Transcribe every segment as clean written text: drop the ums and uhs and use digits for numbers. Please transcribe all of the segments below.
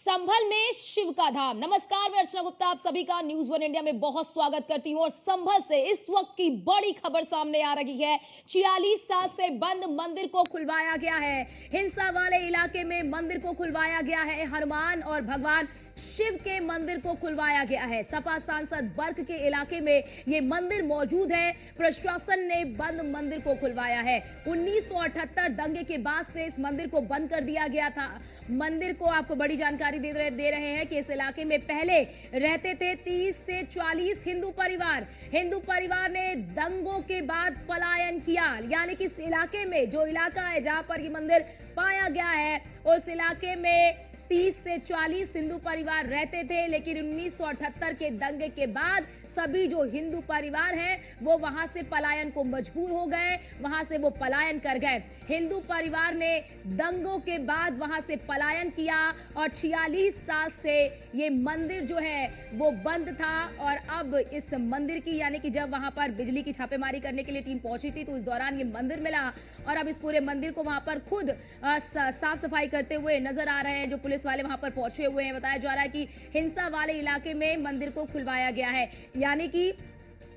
संभल में शिव का धाम। नमस्कार, मैं अर्चना गुप्ता आप सभी का न्यूज़ वन इंडिया में बहुत स्वागत करती हूं। और संभल से इस वक्त की बड़ी खबर सामने आ रही है। 46 साल से बंद मंदिर को खुलवाया गया है। हिंसा वाले इलाके में मंदिर को खुलवाया गया है। हनुमान और भगवान शिव के मंदिर को खुलवाया गया है। सपा सांसद वर्ग के इलाके में ये मंदिर मौजूद है। प्रशासन ने बंद मंदिर को खुलवाया है। 1978 दंगे के बाद से इस मंदिर को बंद कर दिया गया था। मंदिर को आपको बड़ी जानकारी दे रहे हैं कि इस इलाके में पहले रहते थे 30 से 40 हिंदू परिवार। हिंदू परिवार ने दंगों के बाद पलायन किया, यानी कि इस इलाके में जो इलाका है जहां पर ये मंदिर पाया गया है उस इलाके में 30 से 40 हिंदू परिवार रहते थे। लेकिन 1978 के दंगे के बाद सभी जो हिंदू परिवार हैं वो वहां से पलायन को मजबूर हो गए, वहां से वो पलायन कर गए। हिंदू परिवार ने दंगों के बाद वहां से पलायन किया और 46 साल से ये मंदिर जो है वो बंद था। और अब इस मंदिर की, यानी कि जब वहां पर बिजली की छापेमारी करने के लिए टीम पहुंची थी तो इस दौरान ये मंदिर मिला और अब इस पूरे मंदिर को वहां पर खुद साफ सफाई करते हुए नजर आ रहे हैं जो पुलिस वाले वहां पर पहुंचे हुए हैं। बताया जा रहा है कि हिंसा वाले इलाके में मंदिर को खुलवाया गया है। यानी कि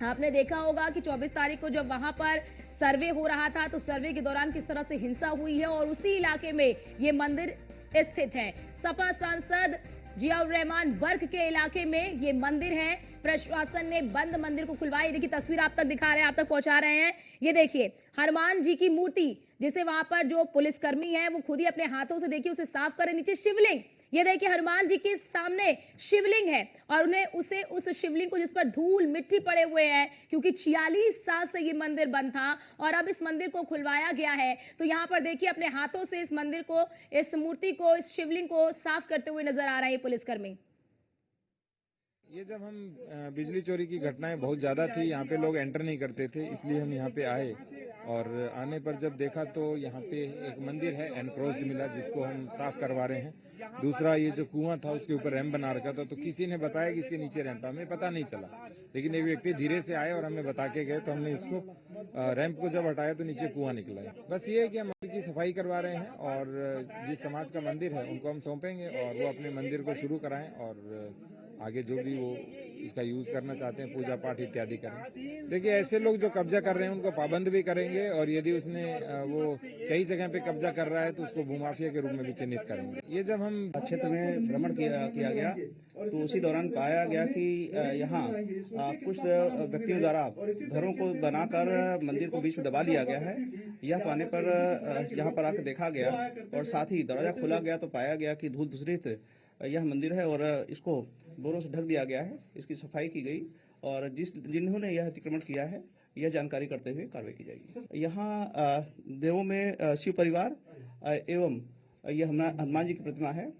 आपने देखा होगा कि 24 तारीख को जब वहां पर सर्वे हो रहा था तो सर्वे के दौरान किस तरह से हिंसा हुई है और उसी इलाके में ये मंदिर स्थित है। सपा सांसद जियाउर रहमान वर्ग के इलाके में ये मंदिर है। प्रशासन ने बंद मंदिर को खुलवाया। देखिए तस्वीर आप तक दिखा रहे हैं, आप तक पहुंचा रहे हैं। ये देखिए हनुमान जी की मूर्ति जिसे वहां पर जो पुलिसकर्मी है वो खुद ही अपने हाथों से देखिए उसे साफ करे। नीचे शिवलिंग, ये देखिए हनुमान जी के सामने शिवलिंग है और उन्हें उस शिवलिंग को जिस पर धूल मिट्टी पड़े हुए हैं, क्योंकि 46 साल से ये मंदिर बंद था और अब इस मंदिर को खुलवाया गया है। तो यहाँ पर देखिए अपने हाथों से इस मंदिर को, इस मूर्ति को, इस शिवलिंग को साफ करते हुए नजर आ रहे हैं पुलिसकर्मी। ये जब हम बिजली चोरी की घटनाएं बहुत ज़्यादा थी, यहाँ पे लोग एंटर नहीं करते थे, इसलिए हम यहाँ पे आए और आने पर जब देखा तो यहाँ पे एक मंदिर है एनक्रोच्ड मिला जिसको हम साफ करवा रहे हैं। दूसरा ये जो कुआं था उसके ऊपर रैंप बना रखा था, तो किसी ने बताया कि इसके नीचे रैंप है, हमें पता नहीं चला। लेकिन एक व्यक्ति धीरे से आए और हमें बता के गए तो हमने इसको रैंप को जब हटाया तो नीचे कुआं निकला है। बस ये है कि हम मंदिर की सफाई करवा रहे हैं और जिस समाज का मंदिर है उनको हम सौंपेंगे और वो अपने मंदिर को शुरू कराएं और आगे जो भी वो इसका यूज करना चाहते हैं पूजा पाठ इत्यादि करें। देखिए ऐसे लोग जो कब्जा कर रहे हैं उनको पाबंद भी करेंगे और यदि उसने वो कई जगह पे कब्जा कर रहा है तो उसको भूमाफिया के रूप में भी चिन्हित करेंगे। ये जब हम क्षेत्र में भ्रमण किया गया तो उसी दौरान पाया गया कि यहाँ कुछ व्यक्तियों द्वारा घरों को बनाकर मंदिर को बीच में दबा लिया गया है। यह पाने पर यहाँ पर आकर देखा गया और साथ ही दरवाजा खोला गया तो पाया गया कि धूल धूसरित यह मंदिर है और इसको बोरों से ढक दिया गया है। इसकी सफाई की गई और जिन्होंने यह अतिक्रमण किया है यह जानकारी करते हुए कार्रवाई की जाएगी। यहाँ देवों में शिव परिवार एवं यह हनुमान जी की प्रतिमा है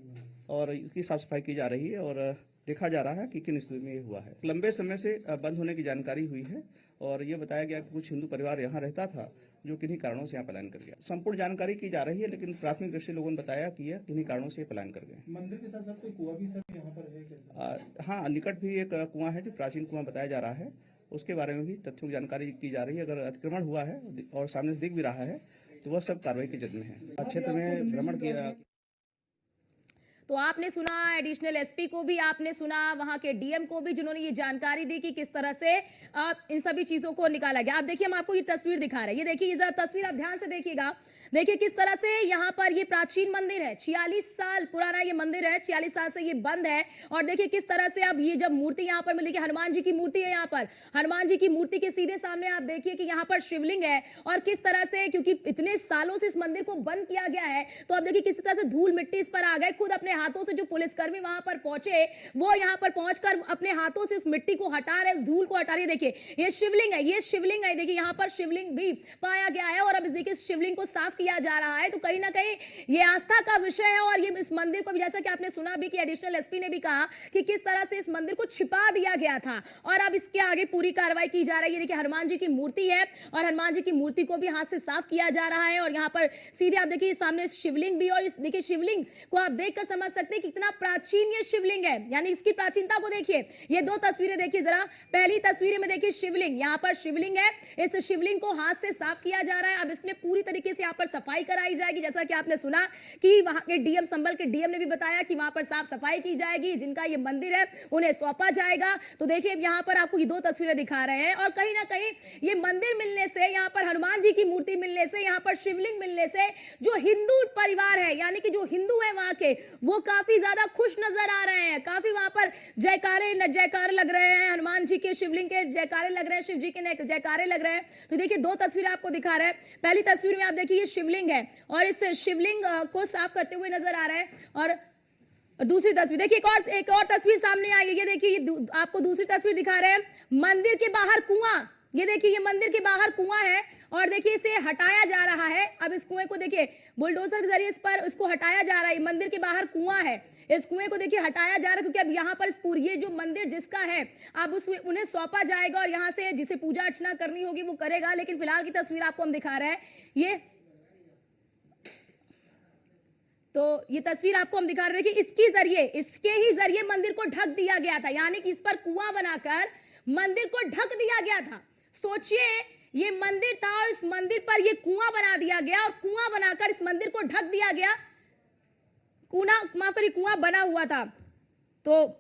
और इसकी साफ सफाई की जा रही है और देखा जा रहा है कि किन स्थिति में ये हुआ है। लंबे समय से बंद होने की जानकारी हुई है और ये बताया गया कि कुछ हिंदू परिवार यहाँ रहता था जो किन्हीं कारणों से यहाँ पलायन कर गया। संपूर्ण जानकारी की जा रही है लेकिन प्राथमिक दृष्टि लोगों ने बताया कि यह किन्हीं कारणों से पलायन कर गए। मंदिर के साथ साथ कोई कुआं भी सर यहाँ पर है क्या? हाँ, निकट भी एक कुआं है जो प्राचीन कुआं बताया जा रहा है, उसके बारे में भी तथ्यों की जानकारी की जा रही है। अगर अतिक्रमण हुआ है और सामने से दिख भी रहा है तो वह सब कार्रवाई की जद में है। क्षेत्र में भ्रमण किया। तो आपने सुना एडिशनल एसपी को भी, आपने सुना वहां के डीएम को भी, जिन्होंने ये जानकारी दी कि किस तरह से इन सभी चीजों को निकाला गया। आप देखिए हम आपको ये तस्वीर दिखा रहे हैं। ये देखिए ये तस्वीर आप ध्यान से देखिएगा। देखिए किस तरह से यहाँ पर ये प्राचीन मंदिर है, 46 साल पुराना ये मंदिर है, 46 साल से ये बंद है। और देखिए किस तरह से अब ये जब मूर्ति यहाँ पर मिली, हनुमान जी की मूर्ति है यहाँ पर, हनुमान जी की मूर्ति के सीधे सामने आप देखिए कि यहाँ पर शिवलिंग है और किस तरह से, क्योंकि इतने सालों से इस मंदिर को बंद किया गया है तो अब देखिए किस तरह से धूल मिट्टी इस पर आ गए। खुद अपने हाथों से जो पुलिसकर्मी वहां पर पहुंचे वो यहाँ पर पहुंचकर अपने हाथों से उस मिट्टी को हटा रहे, उस धूल को हटा रहे। देखिए ये शिवलिंग है, ये शिवलिंग है। देखिए यहाँ पर शिवलिंग भी पाया गया है और अब देखिए शिवलिंग को साफ किया जा रहा है। तो कहीं ना कहीं ये आस्था का विषय है और ये इस मंदिर को भी, जैसा कि आपने सुना भी कि एडिशनल एसपी ने भी कहा कि किस तरह से इस मंदिर को छिपा दिया गया था और अब इसके आगे पूरी कार्रवाई की जा रही है। देखिए हनुमान जी की मूर्ति है और हनुमान जी की मूर्ति को भी हाथ से साफ किया जा रहा है और यहाँ पर सीधे आप देखिए सामने शिवलिंग भी, और देखिए शिवलिंग को आप देखकर समझ समझ सकते हैं कितना प्राचीन ये शिवलिंग है, यानी इसकी प्राचीनता को देखिए। ये दो तस्वीरें देखिए जरा। पहली तस्वीर में देखिए शिवलिंग, यहाँ पर शिवलिंग है। इस शिवलिंग को हाथ से साफ किया जा रहा है। अब इसमें पूरी तरीके से यहाँ पर सफाई कराई जाएगी। जैसा कि आपने सुना कि वहां के डीएम, संभल के डीएम ने भी बताया कि वहां पर साफ सफाई की जाएगी। जिनका ये मंदिर है उन्हें सौंपा जाएगा। तो देखिए यहाँ पर आपको ये दो तस्वीरें दिखा रहे हैं, और कहीं ना कहीं ये मंदिर मिलने से, यहाँ पर हनुमान जी की मूर्ति मिलने से, यहाँ पर शिवलिंग मिलने से जो हिंदू परिवार है, यानी कि जो हिंदू है वहां के, वो काफी ज्यादा खुश नजर आ रहे हैं। काफी वहां पर जयकारे लग रहे हैं, हनुमान जी के, शिवलिंग के जयकारे लग रहे हैं, शिव जी के जयकारे लग रहे हैं। तो देखिए दो तस्वीरें आपको दिखा रहे हैं। पहली तस्वीर में आप देखिए ये शिवलिंग है, और इस शिवलिंग को साफ करते हुए नजर आ रहा है। और दूसरी तस्वीर देखिए, एक और तस्वीर सामने आई है। ये देखिए, ये आपको दूसरी तस्वीर दिखा रहे हैं। मंदिर के बाहर कुआं, ये देखिए, ये मंदिर के बाहर कुआं है, और देखिए इसे हटाया जा रहा है। अब इस कुएं को देखिए, बुलडोजर के जरिए इस पर इसको हटाया जा रहा है। मंदिर के बाहर कुआं है, इस कुएं को देखिए हटाया जा रहा है, क्योंकि अब यहाँ पर इस ये जो मंदिर जिसका है, अब उन्हें सौंपा जाएगा, और यहाँ से जिसे पूजा अर्चना करनी होगी वो करेगा। लेकिन फिलहाल की तस्वीर आपको हम दिखा रहे हैं। ये तस्वीर आपको हम दिखा रहे हैं कि इसके ही जरिए मंदिर को ढक दिया गया था, यानी कि इस पर कुआं बनाकर मंदिर को ढक दिया गया था। सोचिए, ये मंदिर था और इस मंदिर पर ये कुआं बना दिया गया, और कुआं बनाकर इस मंदिर को ढक दिया गया। कुआं बना हुआ था। तो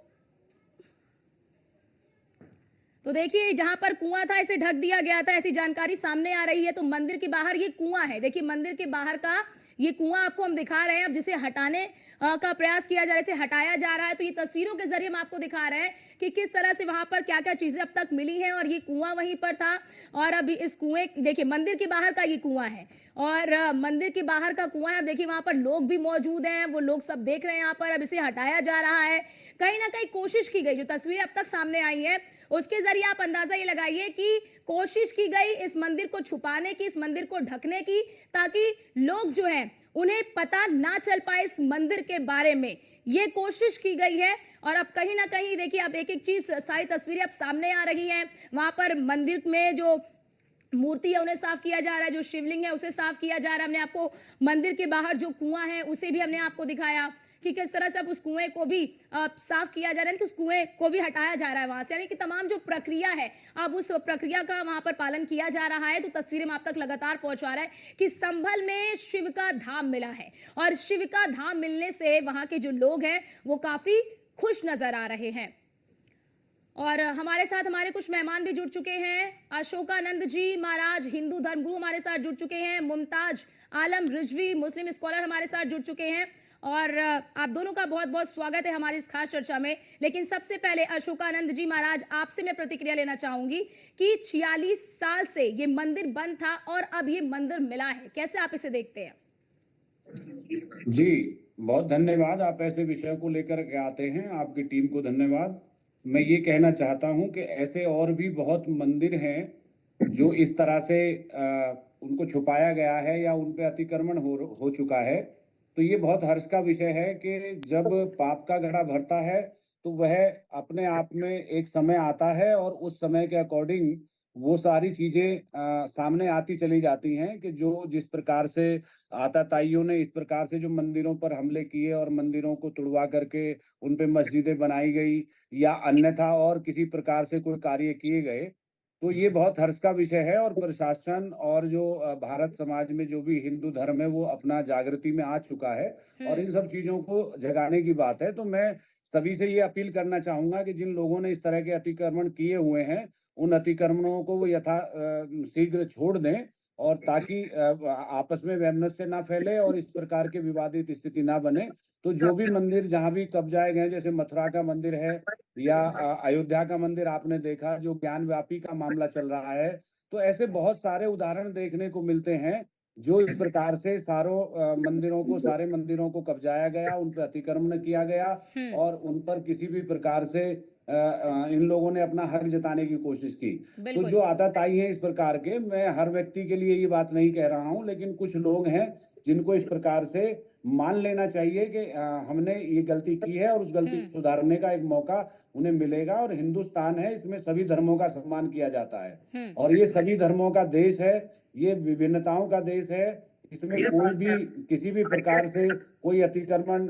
देखिए, जहां पर कुआं था इसे ढक दिया गया था, ऐसी जानकारी सामने आ रही है। तो मंदिर के बाहर ये कुआं है, देखिए मंदिर के बाहर का ये कुआं आपको हम दिखा रहे हैं। अब जिसे हटाने का प्रयास किया जा रहा है, इसे हटाया जा रहा है। तो ये तस्वीरों के जरिए हम आपको दिखा रहे हैं कि किस तरह से वहां पर क्या क्या चीजें अब तक मिली हैं, और ये कुआं वहीं पर था। और अभी इस कुएं, देखिए मंदिर के बाहर का ये कुआं है, और मंदिर के बाहर का कुआं है। अब देखिए वहां पर लोग भी मौजूद हैं, वो लोग सब देख रहे हैं यहाँ पर। अब इसे हटाया जा रहा है। कहीं ना कहीं कोशिश की गई, जो तस्वीरें अब तक सामने आई है उसके जरिए आप अंदाजा ये लगाइए कि कोशिश की गई इस मंदिर को छुपाने की, इस मंदिर को ढकने की, ताकि लोग जो हैं उन्हें पता ना चल पाए इस मंदिर के बारे में। ये कोशिश की गई है। और अब कहीं ना कहीं देखिए, अब एक एक चीज, सारी तस्वीरें अब सामने आ रही हैं। वहां पर मंदिर में जो मूर्ति है उन्हें साफ किया जा रहा है, जो शिवलिंग है उसे साफ किया जा रहा है। हमने आपको मंदिर के बाहर जो कुआं है उसे भी हमने आपको दिखाया कि किस तरह से अब उस कुएं को भी साफ किया जा रहा है, कि उस कुएं को भी हटाया जा रहा है वहां से, यानी कि तमाम जो प्रक्रिया है अब उस प्रक्रिया का वहां पर पालन किया जा रहा है। तो तस्वीरें हम आप तक लगातार पहुंचा रहा है कि संभल में शिव का धाम मिला है, और शिव का धाम मिलने से वहां के जो लोग हैं वो काफी खुश नजर आ रहे हैं। और हमारे साथ हमारे कुछ मेहमान भी जुड़ चुके हैं। अशोकानंद जी महाराज, हिंदू धर्मगुरु, हमारे साथ जुड़ चुके हैं। मुमताज आलम रिजवी, मुस्लिम स्कॉलर, हमारे साथ जुड़ चुके हैं। और आप दोनों का बहुत बहुत स्वागत है हमारी इस खास चर्चा में। लेकिन सबसे पहले अशोकानंद जी महाराज, आपसे मैं प्रतिक्रिया लेना चाहूंगी कि 46 साल से ये मंदिर बंद था और अब ये मंदिर मिला है, कैसे आप इसे देखते हैं? जी, बहुत धन्यवाद। आप ऐसे विषय को लेकर के आते हैं, आपकी टीम को धन्यवाद। मैं ये कहना चाहता हूं कि ऐसे और भी बहुत मंदिर हैं जो इस तरह से उनको छुपाया गया है या उन पे अतिक्रमण हो चुका है। तो ये बहुत हर्ष का विषय है कि जब पाप का घड़ा भरता है तो वह अपने आप में एक समय आता है, और उस समय के अकॉर्डिंग वो सारी चीजें सामने आती चली जाती हैं कि जो जिस प्रकार से आताताइयों ने इस प्रकार से जो मंदिरों पर हमले किए और मंदिरों को तुड़वा करके उन पे मस्जिदें बनाई गई, या अन्यथा और किसी प्रकार से कोई कार्य किए गए, तो ये बहुत हर्ष का विषय है। और प्रशासन और जो भारत समाज में जो भी हिंदू धर्म है वो अपना जागृति में आ चुका है, और इन सब चीजों को जगाने की बात है। तो मैं सभी से ये अपील करना चाहूंगा कि जिन लोगों ने इस तरह के अतिक्रमण किए हुए हैं उन अतिक्रमणों को वो शीघ्र छोड़ दें, और ताकि आपस में वैमनस्य ना फैले और इस प्रकार के विवादित स्थिति ना बने। तो जो भी मंदिर जहां भी कब्जाए गए, जैसे मथुरा का मंदिर है या अयोध्या का मंदिर आपने देखा जो ज्ञान व्यापी का मामला चल रहा है, तो ऐसे बहुत सारे उदाहरण देखने को मिलते हैं जो इस प्रकार से सारे मंदिरों को कब्जाया गया, उन पर अतिक्रमण किया गया, और उन पर किसी भी प्रकार से इन लोगों ने अपना हक जताने की कोशिश की। तो जो आताताई हैं इस प्रकार के, मैं हर व्यक्ति के लिए ये बात नहीं कह रहा हूं, लेकिन कुछ लोग हैं जिनको इस प्रकार से मान लेना चाहिए कि हमने ये गलती की है, और उस गलती को सुधारने का एक मौका उन्हें मिलेगा। और हिंदुस्तान है, इसमें सभी धर्मों का सम्मान किया जाता है, और ये सभी धर्मों का देश है, ये विभिन्नताओं का देश है। इसमें कोई भी किसी भी प्रकार से कोई अतिक्रमण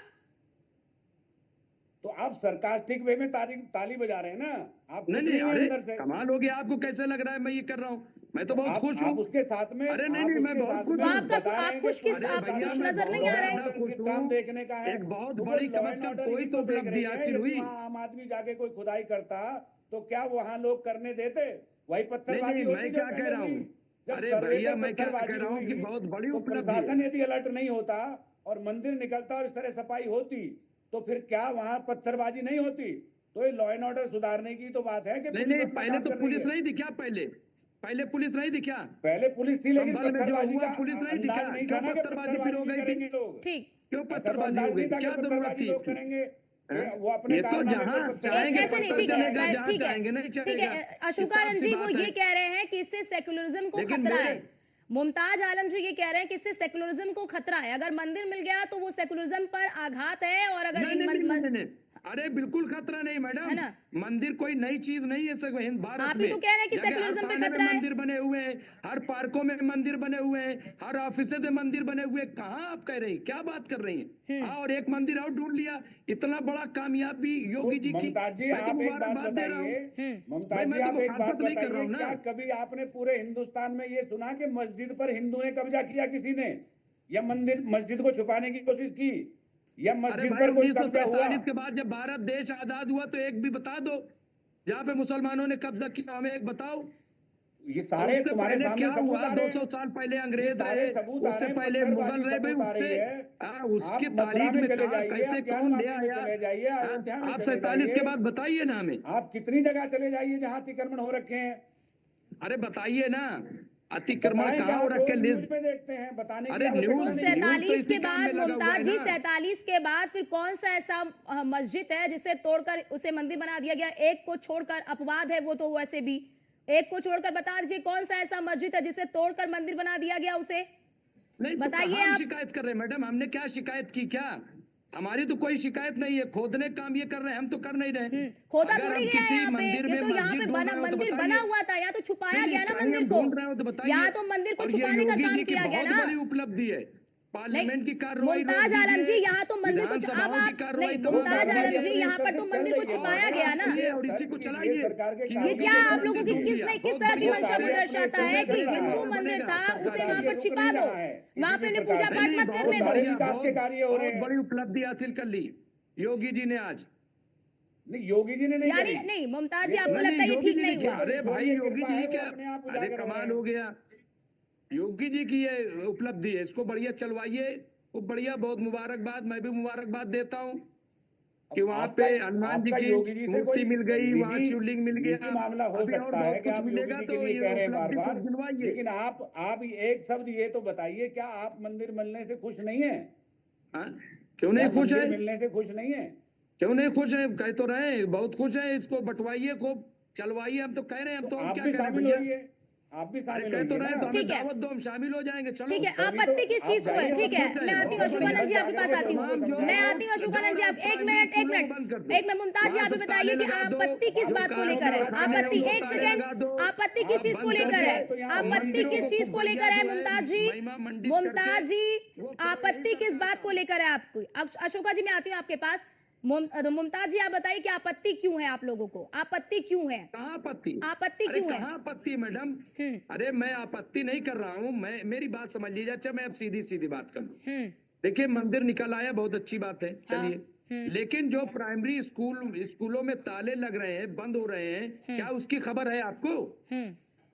तो आप सरकास्टिक वे में ताली बजा रहे हैं ना, आप नहीं खुश नहीं, हैं अरे अंदर से। कमाल हो गया, आपको कैसे लग रहा है मैं ये कर रहा हूँ? मैं तो बहुत खुश आप हूँ। उसके साथ में, अरे नहीं आप नहीं, मैं उसके बहुत साथ खुश में तो हूँ। आपका बता रहे आप हैं खुश कि किस अरे आप भैया खुश मैं नजर नहीं आ रहे? बहुत खुश खुश काम हूँ। देखने का है। एक बहुत तो बड़ी लॉ कम एंड से कम ऑर्डर कोई ही तो तो देख उपलब्धि रही है। हासिल यदि हुई। वहाँ आम आदमी जाके कोई खुदाई करता तो क्या वहाँ लोग करने देते? वही नहीं पत्थरबाजी नहीं, होती मैं जो क्या कह पहले रहा हुई। हूँ? जब अरे सर्वे भैया पर मैं क्या कह पत्थरबाजी रहा हूँ कि हुई बहुत बड़ी तो उपलब्धि है। प्रशासन यदि अलर्ट नहीं होता और मंदिर निकलता और इस तरह सफाई होती तो फिर क्या वहाँ पत्थरबाजी नहीं होती? तो ये लॉ एंड ऑर्डर सुधारने की तो बात है कि नहीं पुलिस नहीं, अपना पहले काम तो कर रही पुलिस है। नहीं थी क्या? पहले पहले पुलिस नहीं थी क्या? पहले पुलिस थी लेकिन संभल में जो पत्थरबाजी हुआ का पुलिस नहीं थी क्या? अंदाज नहीं था क्यों ना कि पत्थरबाजी फिर पत्थरबाजी हो भी गई थी? करेंगे लोग। ठीक। क्यों ऐसा तो पत्थरबाजी हो अंदाज गई नहीं थी? था कि क्या जरूरत पत्थरबाजी थी लोग इसकी? करेंगे। हैं? वो अपने ये तो कारनामे जहाँ पर चाहेंगे ऐसे नहीं, पत्थर ठीक चलेगा, है, जहाँ ठीक है, चाहेंगे नहीं ठीक चलेगा। है। ये अशोकानंद साफ सी जी वो बात है। ये कह रहे हैं कि इससे सेकुलरिज्म को लेकिन खतरा मेरे है। मुमताज आलम जी ये कह रहे हैं कि इससे सेकुलरिज्म को खतरा है। अगर मंदिर मिल गया तो वो सेकुलरिज्म पर आघात है, और अगर नहीं नहीं नहीं नहीं नहीं, अरे बिल्कुल खतरा नहीं है मैडम। ना? मंदिर कोई नई चीज नहीं है सब भारत आप ही में। तो कह रहे हैं कि जगह हर सेकुलरिज्म पे थाने में खतरा है। मंदिर बने हुए हैं, हर पार्कों में मंदिर बने हुए हैं, हर ऑफिस में मंदिर बने हुए हैं। कहाँ आप कह रही हैं? क्या बात कर रही हैं? हाँ, और एक मंदिर और ढूंढ लिया। इतना बड़ा कामयाबी योगी जी की। ममताज जी मैं तो आप एक बात मुबारकबाद दे रहा हूँ। बताइए, भाई ममताज जी मैं तो आप एक बात मुखालफत नहीं कर रहा बताइए, हूँ ना। क्या कभी आपने पूरे हिंदुस्तान में ये सुना कि मस्जिद पर हिंदू ने कब्जा किया किसी ने, या मंदिर मस्जिद को छुपाने की कोशिश की, या अरे मस्जिद भाई पर कोई कब्जा हुआ? 1947 के बाद जब भारत देश आजाद हुआ तो एक भी बता दो जहां पे मुसलमानों ने कब्जा किया, हमें एक बताओ। ये और सारे उससे तुम्हारे पहले सामने क्या सबूत हुआ? आ रहे 200 हैं। साल पहले ये अंग्रेज सारे रहे, सबूत आ उससे रहे हैं, पहले मुगल पत्थरबाजी रहे। भाई सबूत आ उससे रही है। उसकी आप मथुरा तारीख में में चले कहा जाइए, कैसे आप ज्ञान कौन ले वापी में आया? चले जाइए, हाँ? अयोध्या में आप चले 47 के जाइए, बाद बताइए ना हमें। आप कितनी जगह चले जाइए जहां अतिक्रमण हो रखे हैं। अरे बताइए ना, अतिक्रमण बताएं कि कहाँ हो आप रखे रोज न्यूज लिस्ट? में देखते हैं, बताने की अरे तो आवश्यकता न्यूज नहीं है। न्यूज तो 47 इसी के काम में बाद लगा हुआ है मुमताज जी, ना। 47 के बाद फिर कौन सा ऐसा मस्जिद है जिसे तोड़कर उसे मंदिर बना दिया गया? एक को छोड़कर, अपवाद है वो तो वैसे भी, एक को छोड़कर बता दीजिए कौन सा ऐसा मस्जिद है जिसे तोड़कर मंदिर बना दिया गया उसे? नहीं तो बताइए कहाँ हम आप। शिकायत कर रहे हैं मैडम? हमने क्या शिकायत की? क्या हमारी तो कोई शिकायत नहीं है। खोदने का काम ये कर रहे हैं, हम तो कर नहीं रहे। खोदा अगर थोड़ी हम गया है किसी यहाँ पे, मंदिर ये में तो यहाँ मस्जिद पे ढूंढ बना रहे हो तो मंदिर बना बताइए। हुआ था, या तो छुपाया नहीं गया नहीं, ना कहीं मंदिर हम को, ढूंढ रहे हो तो बताइए। या तो मंदिर को और ये छुपाने का योगी काम जी की किया गया बहुत ना। बड़ी उपलब्धि है। पार्लियामेंट की कार्रवाई रोक मुमताज आलम जी, दीजिए, यहाँ तो मंदिर को अब विधानसभाओं की आप कार्रवाई नहीं, तमाम मुमताज बंद आलम करिए। जी, यहाँ पर तो मंदिर को छुपाया गया ना। सुनिए और इसी को चलाइए सरकार के कि ये योगी क्या जी ने आप लोगों मंदिर की ढूंढ किस लिया। किस बहुत तरह बड़ी की वो मंशा को कार्य अपने दर्शाता स्तर है पे कि चल रहा हिंदू है। मंदिर था बनेगा, उसे सरकार वहां ये पर रुक छिपा नहीं दो, रहा है वहां किसी पे भी उन्हें प्रकार पूजा से। पाठ नहीं मत बहुत करने दो। सारे बढ़िया, विकास के कार्य हो रहे बहुत हैं। बड़ी उपलब्धि हासिल कर ली योगी जी ने आज। नहीं, योगी जी ने नहीं यानी करी। नहीं, मुमताज जी ये आपको तो- लगता है ये योगी ठीक जी ने नहीं किया। हुआ? अरे भाई ईश्वरीय योगी कृपा जी है, वो क्या, अपने आप अरे उजागर हो रहे कमाल हैं। हो गया। योगी जी की ये उपलब्धि है, इसको बढ़िया चलवाइए। वो बढ़िया, बहुत मुबारकबाद, मैं भी मुबारकबाद देता हूँ कि वहां पे हनुमान जी आपका की योगी जी से कोई मूर्ति मिल गई, वहां निजी शिवलिंग मिल निजी गया। मामला हो अभी और सकता है बहुत कि कुछ आप योगी मिलेगा, जी के तो लिए ये कह रहे हैं बार उपलब्धि बार, कुछ गिनवाइए। लेकिन आप एक शब्द ये तो बताइए, क्या आप मंदिर मिलने से खुश नहीं है? हाँ? क्यों नहीं क्या खुश मंदिर है? मिलने से खुश नहीं है? क्यों नहीं खुश है? कह तो रहे हैं बहुत खुश है। इसको बंटवाइए, खूब चलवाइए। हम तो कह रहे हैं, हम तो और आप क्या भी कह रहे हैं शामिल भैया? होइए, आप भी अरे शामिल कह तो होइए रहे हैं, ना। तो हमें ठीक है, दावत दो, हम शामिल हो जाएंगे। चलो ठीक है। तभी तो आपत्ति किस आप चीज को है? जाइए, ठीक है, खुश हैं, मैं आती हूँ बहुत बढ़िया। अशोकानंद जी, आपके पास आती हूँ। लोगों को समझाइए। मैं आती हूँ अशोकानंद जी, आप एक मिनट, एक मिनट, एक मिनट। मुमताज जी आप ही बताइए कि आपत्ति किस बात को लेकर है? आपत्ति, एक सेकेंड, आपत्ति किस चीज को लेकर है? आपत्ति किस चीज को लेकर है मुमताज जी? मुमताज जी, आपत्ति किस बात को लेकर है आपको? अशोका जी मैं आती हूँ आपके पास। मुमताज जी आप बताइए कि आपत्ति क्यों है आप लोगों को? आपत्ति क्यों है? कहाँ आपत्ति? आपत्ति अरे क्यों है? कहाँ आपत्ति मैडम? अरे मैं आपत्ति नहीं कर रहा हूँ। मैं, मेरी बात समझ लीजिए। अच्छा मैं अब सीधी सीधी बात करूँ। देखिए मंदिर निकल आया, बहुत अच्छी बात है, चलिए। लेकिन जो प्राइमरी स्कूलों में ताले लग रहे हैं, बंद हो रहे हैं, क्या उसकी खबर है आपको?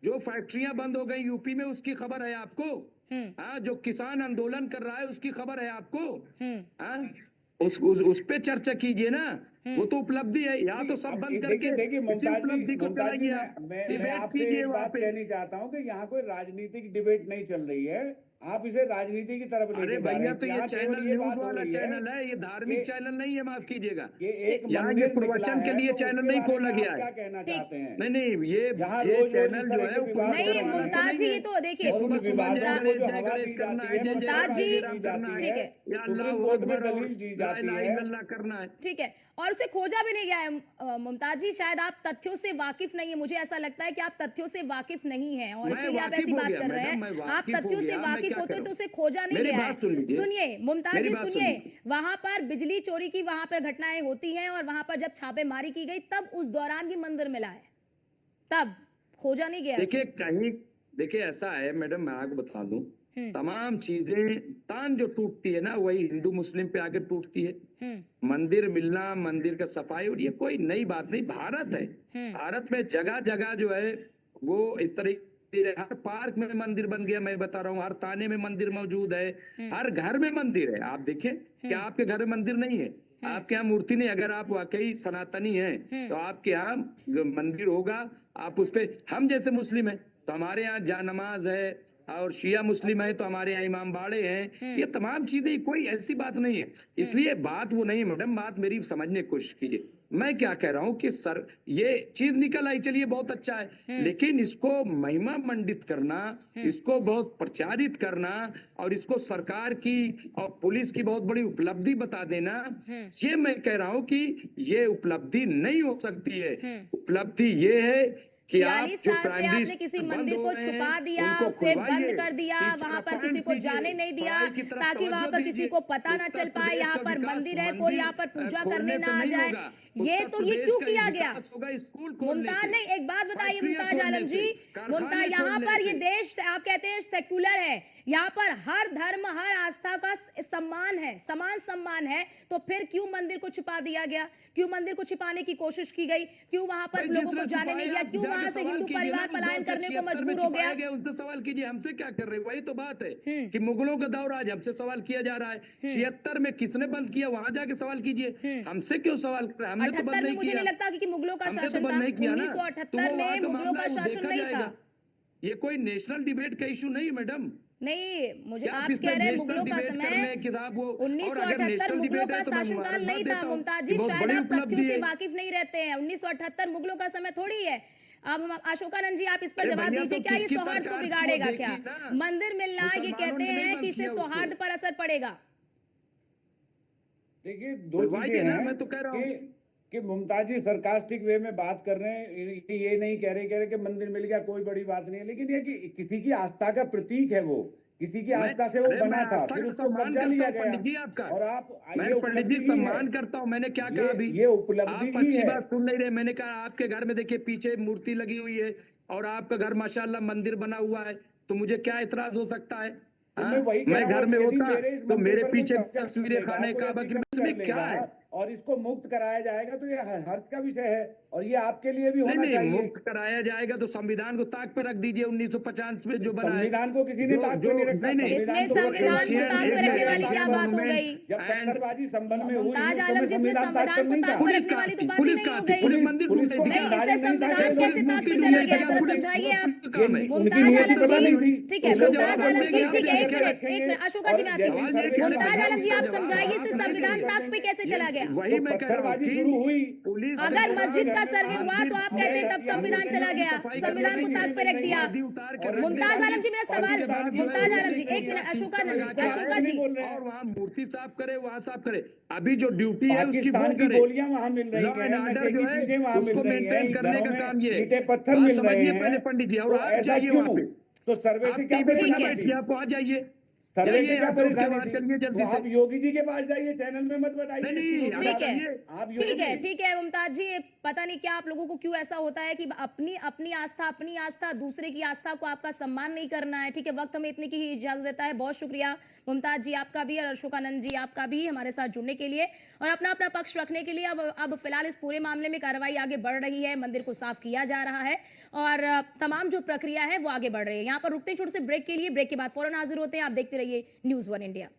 जो फैक्ट्रियां बंद हो गई यूपी में, उसकी खबर है आपको? हाँ, जो किसान आंदोलन कर रहा है उसकी खबर है आपको? हाँ, उस पे चर्चा कीजिए ना। वो तो उपलब्धि है। यहाँ तो सब बंद करके देखिए इसी मुमताज उपलब्धि को जी, चलाइए आप। मैं डिबेट आपसे कीजिए एक वहाँ बात पे। कहनी चाहता हूँ कि यहाँ कोई राजनीतिक डिबेट नहीं चल रही है। आप इसे राजनीति की तरफ अरे लेके जा रहे भैया, हैं। तो ये यहाँ केवल चैनल ये न्यूज बात हो वाला रही चैनल है, ये धार्मिक कि चैनल नहीं है, माफ कीजिएगा। ये एक यहाँ ये मंदिर निकला प्रवचन के है, लिए तो चैनल उसके नहीं बारे खोला में गया आप क्या है। कहना ठीक। चाहते हैं? नहीं नहीं, जहाँ ये रोज रोज इस चैनल जो तरह है के वो विवाद हो नहीं रहे हैं, मुमताज जी, ये तो देखिए, और उन सुबह सुबह जय विवादों को गणेश जो जय हवा गणेश दी करना जाती है, है, जय जय मुमताज राम जी, जय राम करना जाती है, है, या अल्लाह सुप्रीम कोर्ट में अकबर और दलील दी ला जाती इलाहा है। इल्लल्लाह करना है। ठीक है। और से खोजा भी नहीं गया है। मुमताज जी, शायद आप तथ्यों से वाकिफ नहीं है, मुझे ऐसा लगता है कि आप तथ्यों से वाकिफ नहीं हैं और मैं इसीलिए आप वाकिफ ऐसी हो बात गया कर रहे मैडम, मैं हैं। आप वाकिफ हो तथ्यों से गया, मैं वाकिफ क्या होते करूं? तो उसे खोजा नहीं मेरी गया बात सुन है। लीजिए, सुनिए मुमताज मेरी जी, बात सुनिए, सुनिए। वहां पर बिजली चोरी की वहां पर घटनाएं होती हैं और वहां पर जब छापेमारी की गई तब उस दौरान भी मंदिर मिला है, तब खोजा नहीं गया देखिए उसे। कहीं, देखिए ऐसा है मैडम, मैं आपको बता दूं, हम्म तमाम चीजें तान जो टूटती है ना वही हिंदू मुस्लिम पे आके टूटती है। हम्म मंदिर मिलना, मंदिर का सफाई, और ये कोई नई बात नहीं, भारत है। हम्म भारत में जगह जगह जो है वो इस तरीके, हर पार्क में मंदिर बन गया, मैं बता रहा हूँ, हर थाने में मंदिर मौजूद है, हर घर में मंदिर है। आप देखिए क्या आपके घर में मंदिर नहीं है? आपके यहाँ मूर्ति नहीं? अगर आप वाकई सनातनी हैं तो आपके यहाँ मंदिर होगा। आप उस पे, हम जैसे मुस्लिम हैं तो हमारे यहाँ जा नमाज है, और शिया मुस्लिम है तो हमारे यहाँ इमाम बाड़े हैं। ये तमाम चीजें, कोई ऐसी बात नहीं है। इसलिए बात वो नहीं है मैडम, बात मेरी समझने की कोशिश कीजिए। मैं क्या कह रहा हूं कि सर ये चीज निकल आई, चलिए बहुत अच्छा है, लेकिन इसको महिमा मंडित करना, इसको बहुत प्रचारित करना और इसको सरकार की और पुलिस की बहुत बड़ी उपलब्धि बता देना, ये मैं कह रहा हूं कि ये उपलब्धि नहीं हो सकती है। उपलब्धि ये है कि आप 46 जो साल से प्राइमरी आपने किसी स्कूल बंद मंदिर हो को रहे छुपा हैं दिया, उनको उसे बंद खुलवाइए, कर दिया, टीचर वहां पर अपॉइंट किसी को कीजिए, जाने नहीं दिया पढ़ाई की तरफ ताकि वहां तवज्जो पर किसी दीजिए। को पता ना उत्तर चल पाए प्रदेश यहाँ का पर विकास मंदिर है, कोई यहाँ पर पूजा करने ना आ जाए। ये तो ये क्यों किया गया? मुमताज नहीं, एक बात बताइए मुमताज आलम जी, मुमताज, यहाँ पर ये देश आप कहते हैं सेक्युलर है, यहाँ पर हर धर्म हर आस्था का सम्मान है, समान सम्मान है, तो फिर क्यों मंदिर को छुपा दिया गया? क्यों मंदिर को छिपाने की कोशिश की गई? क्यों वहां पर लोगों को जाने नहीं दिया? क्यों वहां से हिंदू परिवार पलायन करने को मजबूर हो गया? उनसे सवाल कीजिए, हमसे क्या कर रहे हैं? वही तो बात है कि मुगलों का दौर आज हमसे सवाल किया जा रहा है। 76 में किसने बंद किया, वहां जाके सवाल कीजिए, हमसे क्यों सवाल कर रहे हैं? हमने तो 78 बंद में नहीं मुझे किया, नहीं लगता कि मुगलों का हमने तो शासन बंद था। नहीं किया ना, तो 1978 वो में वहां का मुगलों मामला का है, वो शासन देखा नहीं जाएगा। था। ये कोई नेशनल डिबेट का इशू नहीं है मैडम। नहीं, मुझे क्या आप इस कह पे रहे हैं नेशनल मुगलों का डिबेट कर रहे समय हैं कि साहब वो, और अगर 1978 नेशनल मुगलों डिबेट का है तो मैं शासनकाल नहीं मुबारकबाद था। देता हूं मुमताज कि जी, बहुत शायद बड़ी आप तथ्यों उपलब्धि से है। वाकिफ नहीं रहते हैं। 1978 मुगलों का समय थोड़ी है। अब हम अशोकानंद जी, आप इस पर अरे जवाब भैया, दीजिए, तो क्या ये किसकी सौहार्द को सरकार थी वो बिगाड़ेगा? क्या देखिए ना, मंदिर मिलना, ये मुसलमानों कहते ने नहीं हैं बंद कि इससे किया उसको। सौहार्द पर असर पड़ेगा? देखिए दो खुलवाइए चीजें ना, हैं मैं तो कह रहा हूँ। कि मुमताज जी सरकास्टिक वे में बात कर रहे हैं, ये नहीं कह रहे कि मंदिर मिल गया कोई बड़ी बात नहीं है, लेकिन ये कि किसी की आस्था का प्रतीक है, वो किसी की आस्था से वो अरे मैं बना था, आस्था फिर का उसको सम्मान कब्जा करता लिया हूँ गया। पंडित जी आपका। और आप मैं ये पंडित जी उपलब्धि ही है, सम्मान करता हूँ। मैंने क्या कहा अभी? ये उपलब्धि आप ही अच्छी है। बात सुन नहीं रहे। मैंने कहा आपके घर में देखिए पीछे मूर्ति लगी हुई है और आपका घर माशाल्लाह मंदिर बना हुआ है, तो मुझे क्या इतराज हो सकता है? तो हाँ? मैं वही कह मैं रहा हूँ, घर में यदि होता मेरे इस तो मंदिर मेरे पर कोई पीछे कब्जा कर तस्वीरें लेगा, खाने कोई काबा की, अतिक्रमण इसमें कर क्या लेगा है? और इसको मुक्त कराया जाएगा, तो ये हर्ष का विषय है और ये आपके लिए भी नहीं होना नहीं, चाहिए। मुक्त कराया जाएगा तो संविधान को ताक पे रख दीजिए, 1950 में जो बना है। संविधान को किसी ने ताक पे नहीं रखा। नहीं नहीं, इसमें तो संविधान को ताक पे रखने वाली क्या बात हो गई? जब पत्थरबाजी संबंध में हुई मुमताज उस आलम समय जी, इसमें संविधान ताक पर संविधान को नहीं ताक था। पर रखने वाली तो बात ही पुलिस नहीं कहाँ हो थी? गई। पुलिस मंदिर पुलिस ढूंढ को रही थी नहीं, क्या? इसे संविधान कैसे ताक पे चला गया, जरा समझाइए आप। मुमताज आलम जी, ठीक है, मुमताज आलम जी, ठीक है, एक मिनट अशोका जी, मैं आती हूँ। मुमताज आलम जी, आप समझाइए, इससे संविधान ताक पे कैसे चला गया? वही मैं कह रहा हूँ पत्थरबाजी शुरू हुई। पुलिस अगर मस्जिद का सर्वे हुआ तो आप कहते हैं तब संविधान चला गया, संविधान को ताक पे रख दिया। मुमताज आलम जी, मेरा सवाल, मुमताज आलम जी, एक मिनट, अशोका जी, और वहाँ मूर्ति साफ करे, वहाँ साफ करे। अभी जो ड्यूटी है उसकी वो पाकिस्तान की करे। गोलियां वहां मिल रही लॉ एंड हैं, ऑर्डर नशे जो की है चीजें वहां मिल उसको रही हैं, मेंटेन करने घरों का काम में ये है। ईंटे पत्थर बात मिल रहे समझिए हैं। पहले पंडित जी, और तो आप ऐसा जाइए क्यों? वहाँ पे। तो सर्वे आप से क्या टीवी पे परेशानी बैठिए, थी? आप वहाँ जाइए, सर्वे से जाइए, क्या आप उसके परेशानी बाद थी? चलिए तो जल्दी से। आप योगी जी के पास जाइए, चैनल में मत बताइए। नहीं, इसकी आप ठीक है, जाइए। आप योगी ठीक है, ठीक है मुमताज जी, पता नहीं क्या आप लोगों को क्यों ऐसा होता है कि अपनी आस्था, दूसरे की आस्था को आपका सम्मान नहीं करना है। ठीक है, वक्त हमें इतने की ही इजाजत देता है। बहुत शुक्रिया मुमताज जी आपका भी, और अशोकानंद जी आपका भी हमारे साथ जुड़ने के लिए और अपना पक्ष रखने के लिए। अब फिलहाल इस पूरे मामले में कार्रवाई आगे बढ़ रही है, मंदिर को साफ किया जा रहा है और तमाम जो प्रक्रिया है वो आगे बढ़ रही है। यहाँ पर रुकते छोटे से ब्रेक के लिए, ब्रेक के बाद फौरन हाजिर होते हैं। आप देखते रहिए News 1 इंडिया।